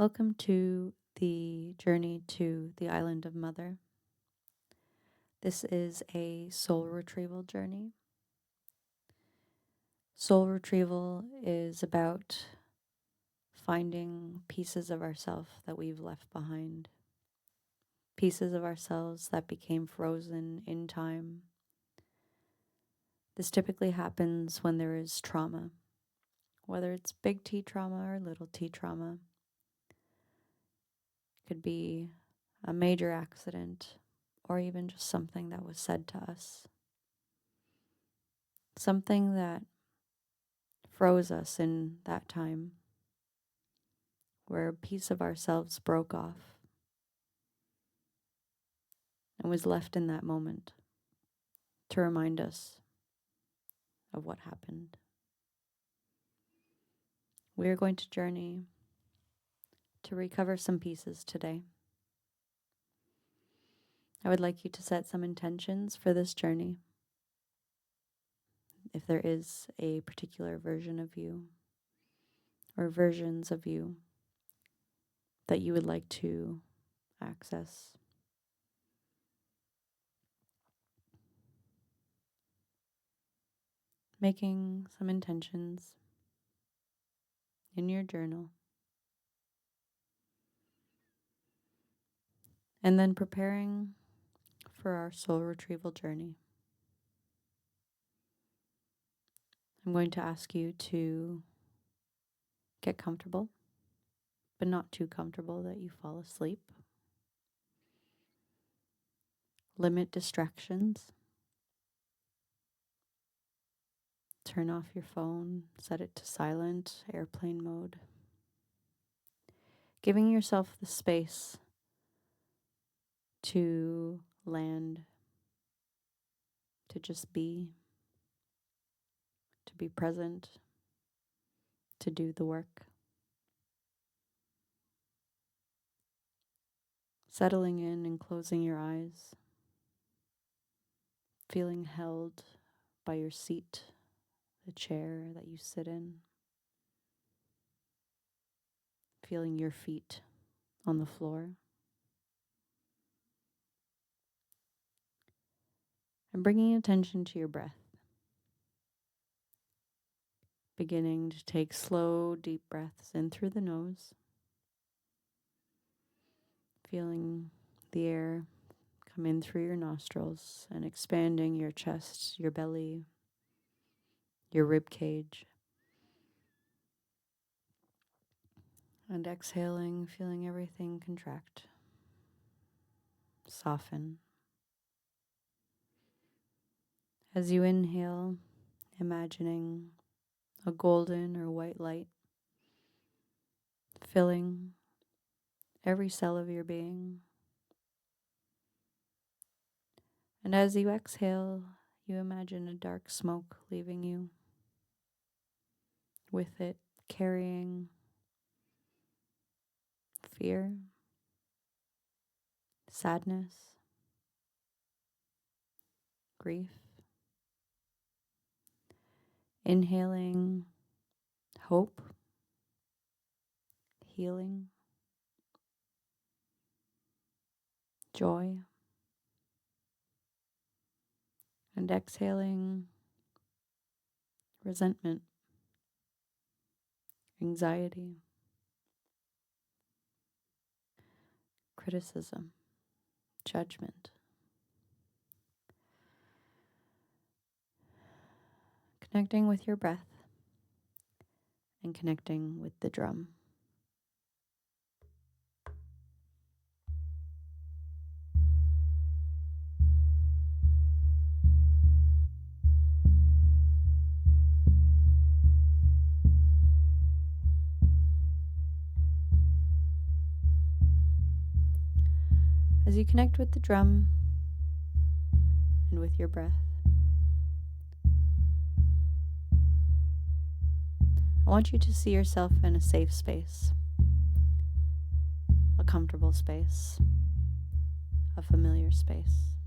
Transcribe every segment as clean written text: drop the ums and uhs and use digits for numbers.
Welcome to the journey to the island of Mother. This is a soul retrieval journey. Soul retrieval is about finding pieces of ourselves that we've left behind, pieces of ourselves that became frozen in time. This typically happens when there is trauma, whether it's big T trauma or little t trauma. It could be a major accident or even just something that was said to us. Something that froze us in that time, where a piece of ourselves broke off and was left in that moment to remind us of what happened. We are going to journey to recover some pieces today. I would like you to set some intentions for this journey. If there is a particular version of you or versions of you that you would like to access. Making some intentions in your journal. And then preparing for our soul retrieval journey. I'm going to ask you to get comfortable, but not too comfortable that you fall asleep. Limit distractions. Turn off your phone, set it to silent, airplane mode. Giving yourself the space to land, to just be, to be present, to do the work. Settling in and closing your eyes. Feeling held by your seat, the chair that you sit in. Feeling your feet on the floor. And bringing attention to your breath. Beginning to take slow, deep breaths in through the nose. Feeling the air come in through your nostrils and expanding your chest, your belly, your rib cage. And exhaling, feeling everything contract, soften. As you inhale, imagining a golden or white light filling every cell of your being. And as you exhale, you imagine a dark smoke leaving you, with it carrying fear, sadness, grief. Inhaling hope, healing, joy. And exhaling resentment, anxiety, criticism, judgment. Connecting with your breath and connecting with the drum. As you connect with the drum and with your breath, I want you to see yourself in a safe space, a comfortable space, a familiar space.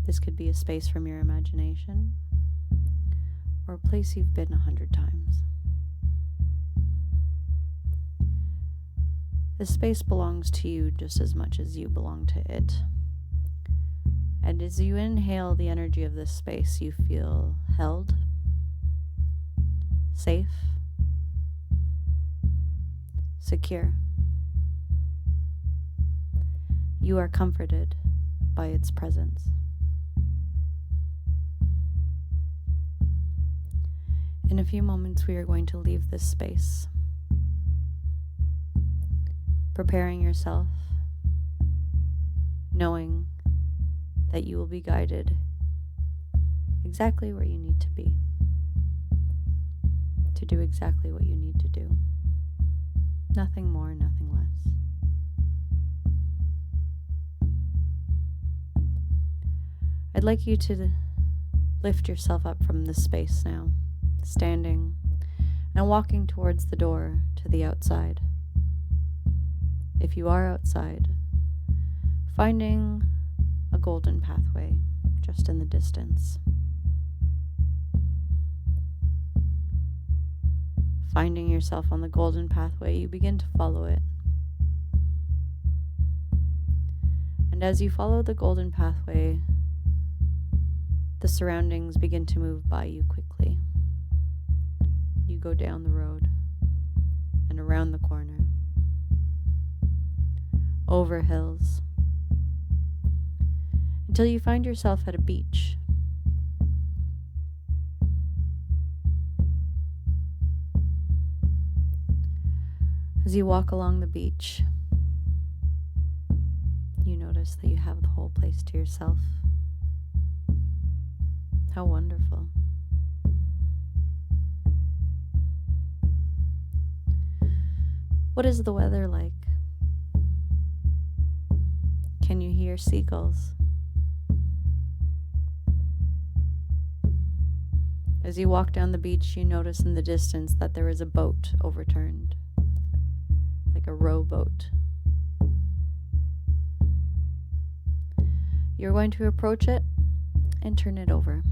This could be a space from your imagination or a place you've been 100 times. This space belongs to you just as much as you belong to it. And as you inhale the energy of this space, you feel held, safe, secure. You are comforted by its presence. In a few moments, we are going to leave this space, preparing yourself, knowing that you will be guided exactly where you need to be, to do exactly what you need to do. Nothing more, nothing less. I'd like you to lift yourself up from this space now, standing and walking towards the door to the outside. If you are outside, finding a golden pathway just in the distance. Finding yourself on the golden pathway, you begin to follow it. And as you follow the golden pathway, the surroundings begin to move by you quickly. You go down the road and around the corner, over hills, until you find yourself at a beach. As you walk along the beach, you notice that you have the whole place to yourself. How wonderful. What is the weather like? Can you hear seagulls? As you walk down the beach, you notice in the distance that there is a boat overturned, like a rowboat. You're going to approach it and turn it over,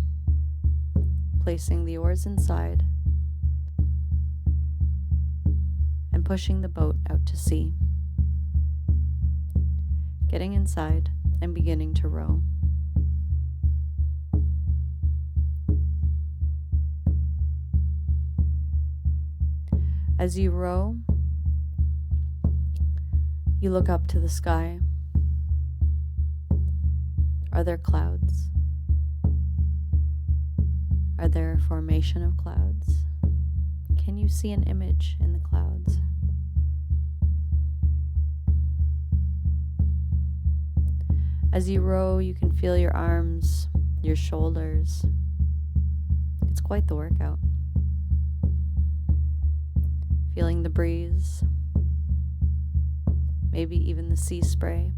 placing the oars inside and pushing the boat out to sea. Getting inside and beginning to row. As you row, you look up to the sky. Are there clouds? Are there a formation of clouds? Can you see an image in the clouds? As you row, you can feel your arms, your shoulders. It's quite the workout. Feeling the breeze, maybe even the sea spray.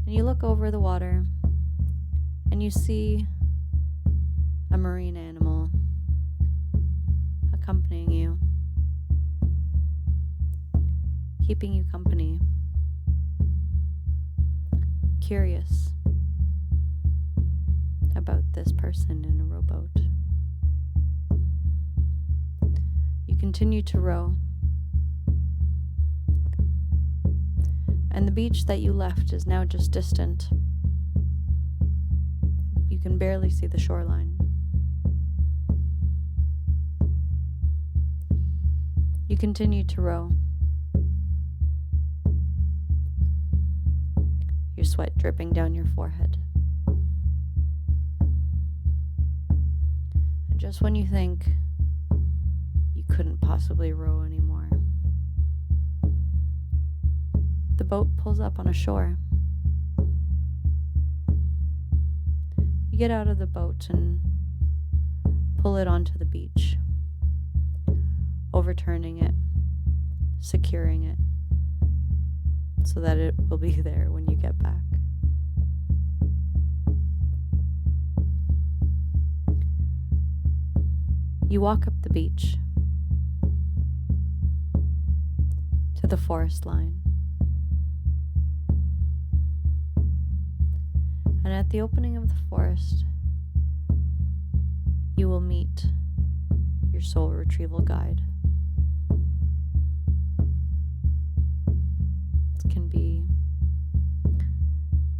And you look over the water and you see a marine animal accompanying you, keeping you company, curious about this person in a rowboat. You continue to row, and the beach that you left is now just distant. You can barely see the shoreline. You continue to row. Your sweat dripping down your forehead. And just when you think you couldn't possibly row anymore, the boat pulls up on a shore. You get out of the boat and pull it onto the beach, overturning it, securing it, so that it will be there when you get back. You walk up the beach to the forest line. And at the opening of the forest, you will meet your soul retrieval guide. It can be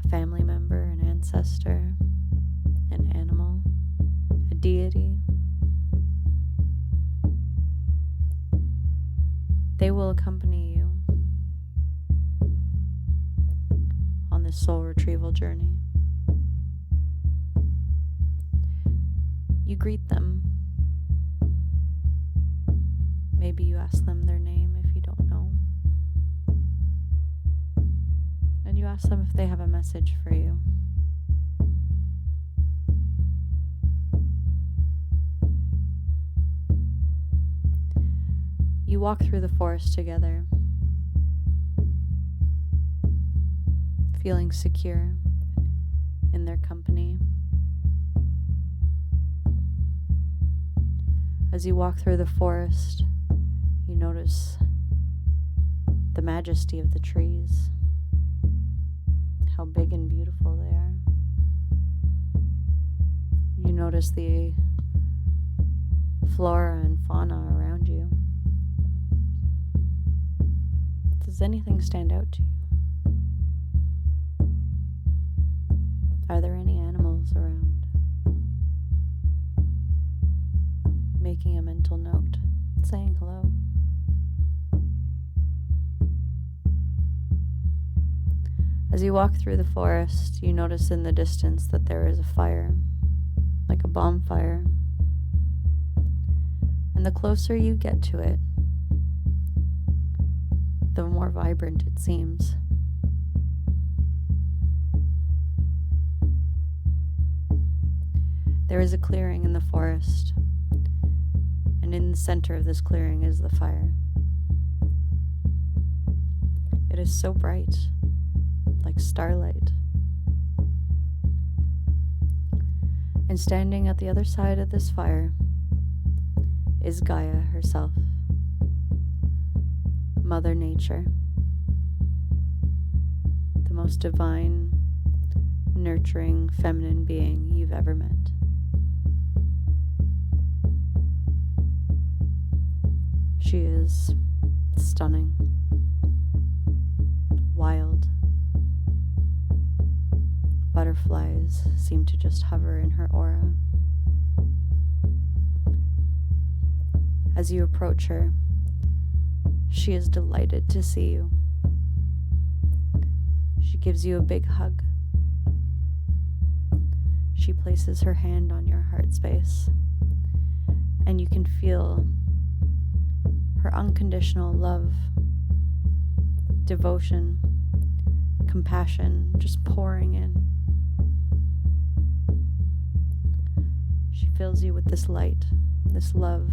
a family member, an ancestor, an animal, a deity. They will accompany you on this soul retrieval journey. You greet them. Maybe you ask them their name if you don't know. And you ask them if they have a message for you. You walk through the forest together, feeling secure in their company. As you walk through the forest, you notice the majesty of the trees, how big and beautiful they are. You notice the flora and fauna around you. Does anything stand out to you? Are there any animals around? Making a mental note, saying hello. As you walk through the forest, you notice in the distance that there is a fire, like a bonfire. And the closer you get to it, the more vibrant it seems. There is a clearing in the forest, and in the center of this clearing is the fire. It is so bright, like starlight. And standing at the other side of this fire is Gaia herself, Mother Nature, the most divine, nurturing, feminine being you've ever met. She is stunning, wild. Butterflies seem to just hover in her aura. As you approach her, she is delighted to see you. She gives you a big hug. She places her hand on your heart space, and you can feel her unconditional love, devotion, compassion just pouring in. She fills you with this light, this love.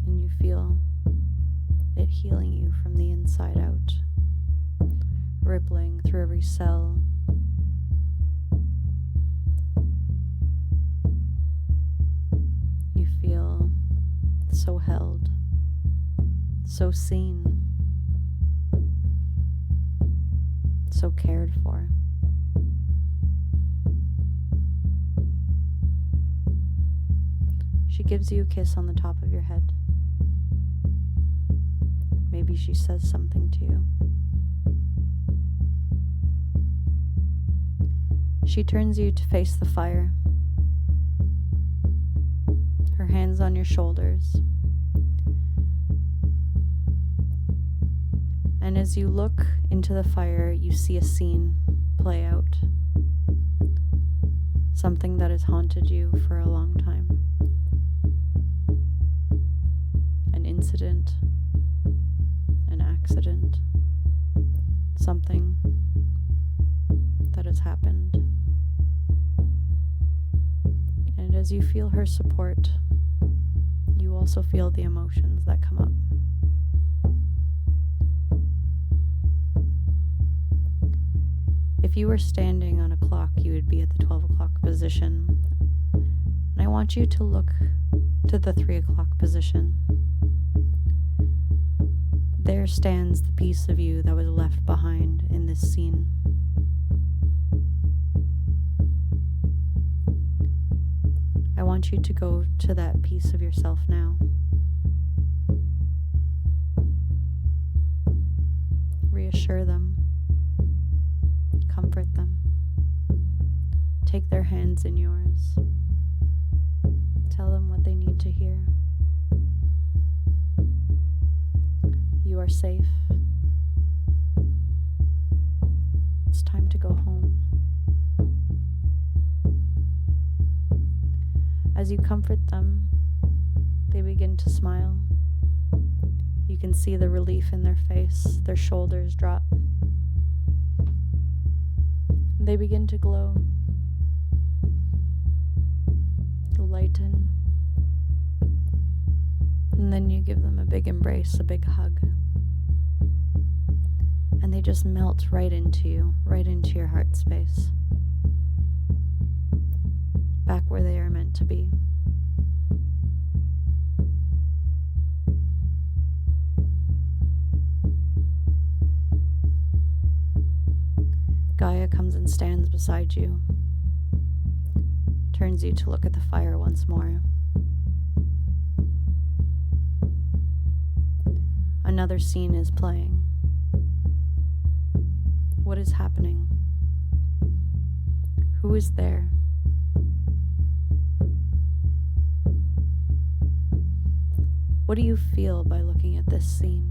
And you feel it healing you from the inside out, rippling through every cell. You feel so held, so seen, so cared for. She gives you a kiss on the top of your head. Maybe she says something to you. She turns you to face the fire, her hands on your shoulders. And as you look into the fire, you see a scene play out. Something that has haunted you for a long time. An incident, an accident, something that has happened. And as you feel her support, you also feel the emotions that come up. If you were standing on a clock, you would be at the 12 o'clock position. And I want you to look to the 3 o'clock position. There stands the piece of you that was left behind in this scene. I want you to go to that piece of yourself now. reassure them, comfort them. Take their hands in yours. Tell them what they need to hear. You are safe. It's time to go home. As you comfort them, they begin to smile. You can see the relief in their face. Their shoulders drop. They begin to glow, lighten, and then you give them a big embrace, a big hug, and they just melt right into you, right into your heart space, back where they are meant to be. Gaia comes and stands beside you, turns you to look at the fire once more. Another scene is playing. What is happening? Who is there? What do you feel by looking at this scene?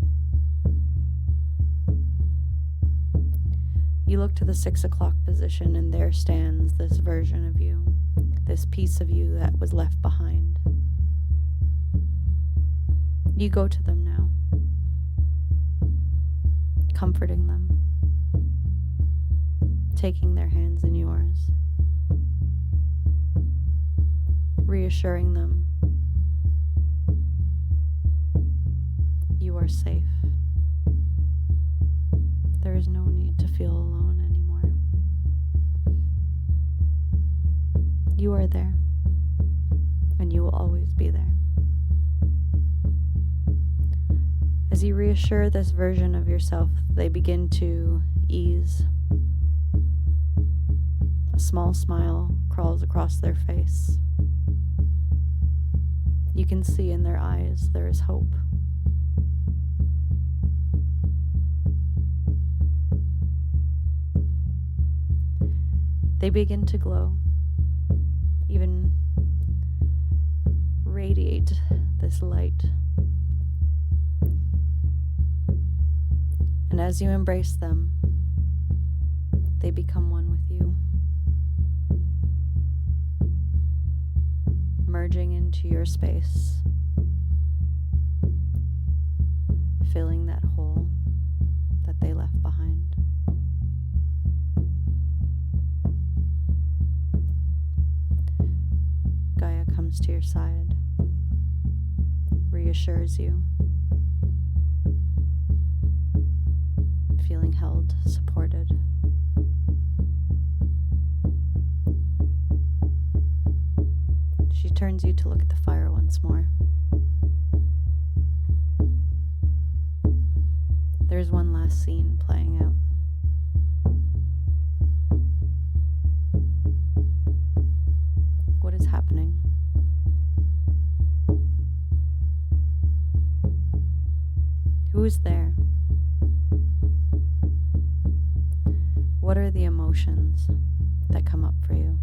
You look to the 6 o'clock position, and there stands this version of you, this piece of you that was left behind. You go to them now, comforting them, taking their hands in yours, reassuring them you are safe. There is no need to feel alone anymore. You are there, and you will always be there. As you reassure this version of yourself, they begin to ease. A small smile crawls across their face. You can see in their eyes there is hope. They begin to glow, even radiate this light. And as you embrace them, they become one with you, merging into your space, filling that hole that they left behind. Gaia comes to your side, reassures you, feeling held, supported. She turns you to look at the fire once more. There's one last scene playing out. What is happening? Who is there? What are the emotions that come up for you?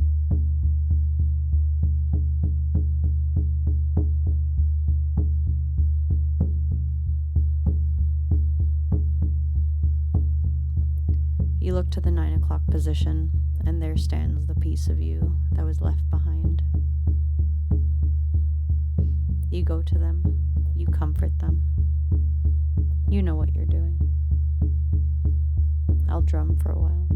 You look to the 9 o'clock position, and there stands the piece of you that was left behind. You go to them, you comfort them. You know what you're doing. I'll drum for a while.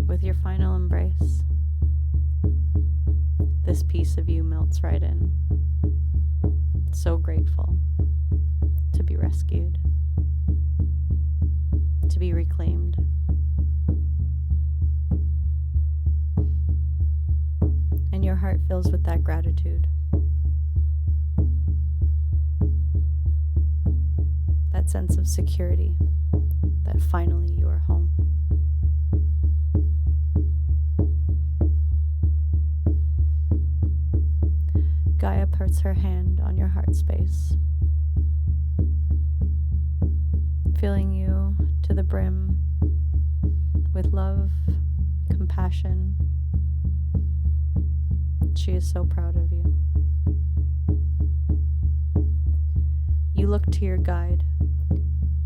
With your final embrace, this piece of you melts right in. So grateful to be rescued, to be reclaimed. And your your heart fills with that gratitude. That sense of security, that finally you are home. Gaia puts her hand on your heart space, filling you to the brim with love, compassion. She is so proud of you. You look to your guide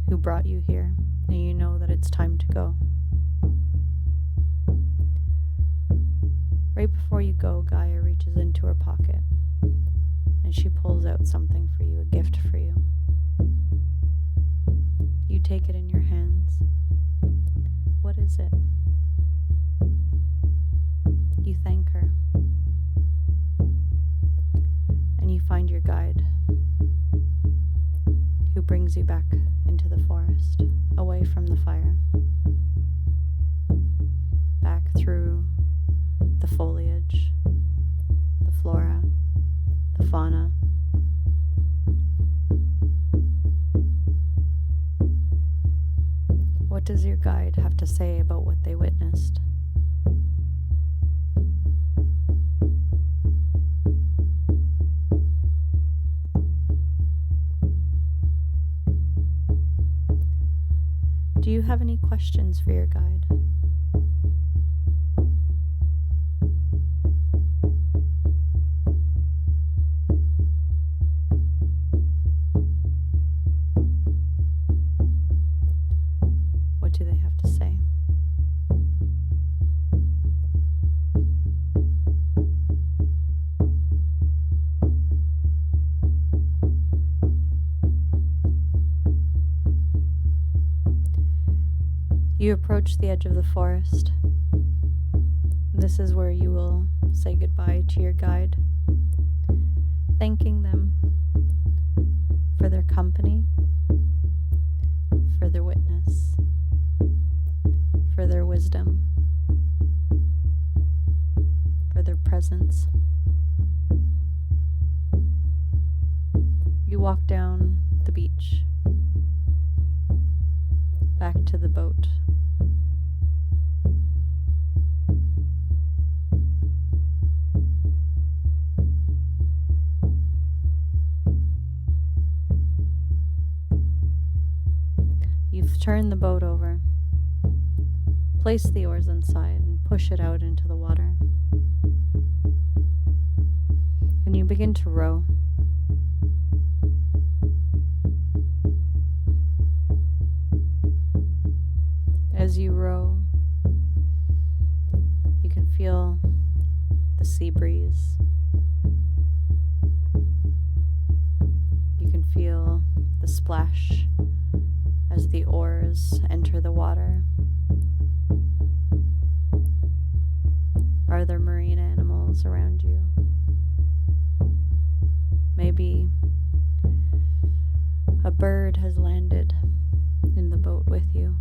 who brought you here, and you know that it's time to go. Right before you go, Gaia reaches into her pocket and she pulls out something for you, a gift for you. You take it in your hands. What is it? You thank her. And you find your guide who brings you back into the forest, away from the fire, back through the foliage, the flora, the fauna. What does your guide have to say about what they witnessed? Do you have any questions for your guide? What do they have to say? You approach the edge of the forest. This is where you will say goodbye to your guide, thanking them for their company, for their witness, for their wisdom, for their presence. You walk down the beach, back to the boat. You've turned the boat over, place the oars inside, and push it out into the water. And you begin to row. As you row, you can feel the sea breeze. You can feel the splash as the oars enter the water. Are there marine animals around you? Maybe a bird has landed in the boat with you.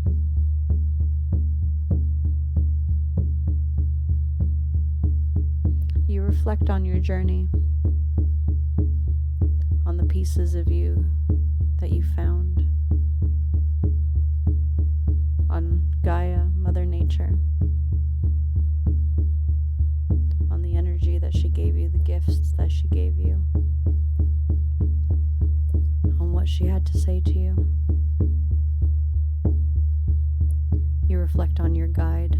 You reflect on your journey, on the pieces of you that you found, on Gaia, Mother Nature, on the energy that she gave you, the gifts that she gave you, on what she had to say to you. You reflect on your guide,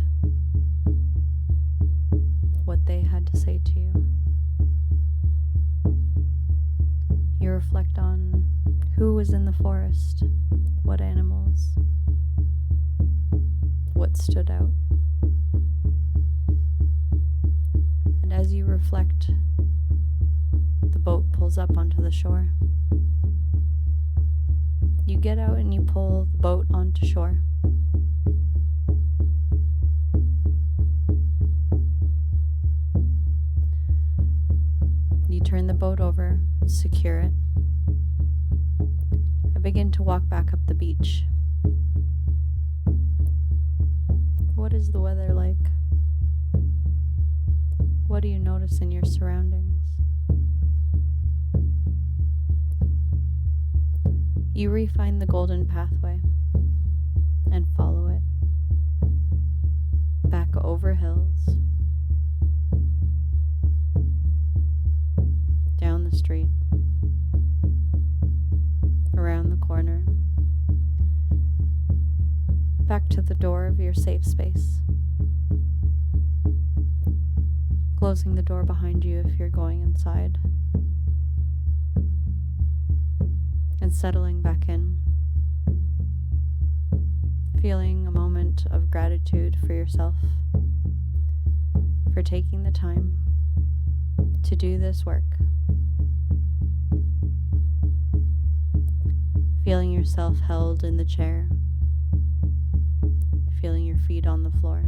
what they had to say to you. You reflect on who was in the forest, what animals, what stood out. And as you reflect, the boat pulls up onto the shore. You get out and you pull the boat onto shore. You turn the boat over, secure it, and begin to walk back up the beach. What is the weather like? What do you notice in your surroundings? You refine the golden pathway and follow it back over hills, down the street, around the corner, back to the door of your safe space, closing the door behind you if you're going inside, and settling back in, feeling a moment of gratitude for yourself, for taking the time to do this work, feeling yourself held in the chair, feeling your feet on the floor.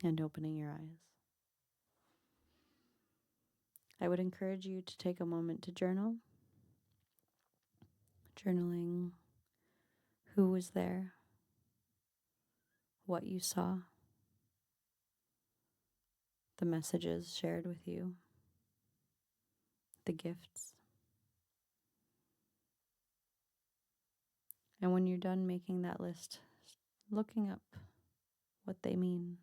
And opening your eyes. I would encourage you to take a moment to journal. Journaling who was there, what you saw, the messages shared with you, the gifts. And when you're done making that list, looking up what they mean.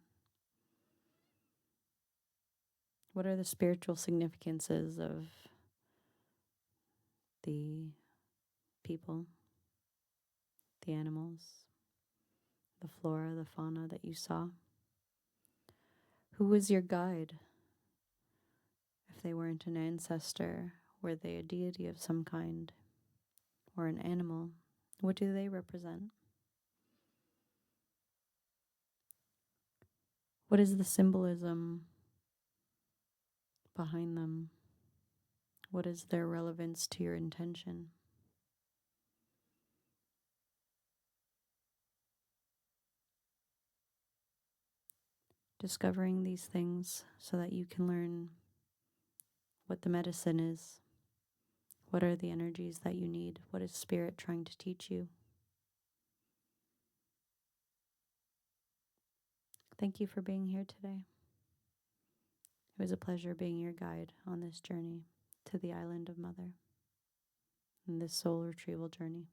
What are the spiritual significances of the people, the animals, the flora, the fauna that you saw? Who was your guide? If they weren't an ancestor, were they a deity of some kind or an animal? What do they represent? What is the symbolism behind them? What is their relevance to your intention? Discovering these things so that you can learn what the medicine is. What are the energies that you need? What is Spirit trying to teach you? Thank you for being here today. It was a pleasure being your guide on this journey to the island of Mother and this soul retrieval journey.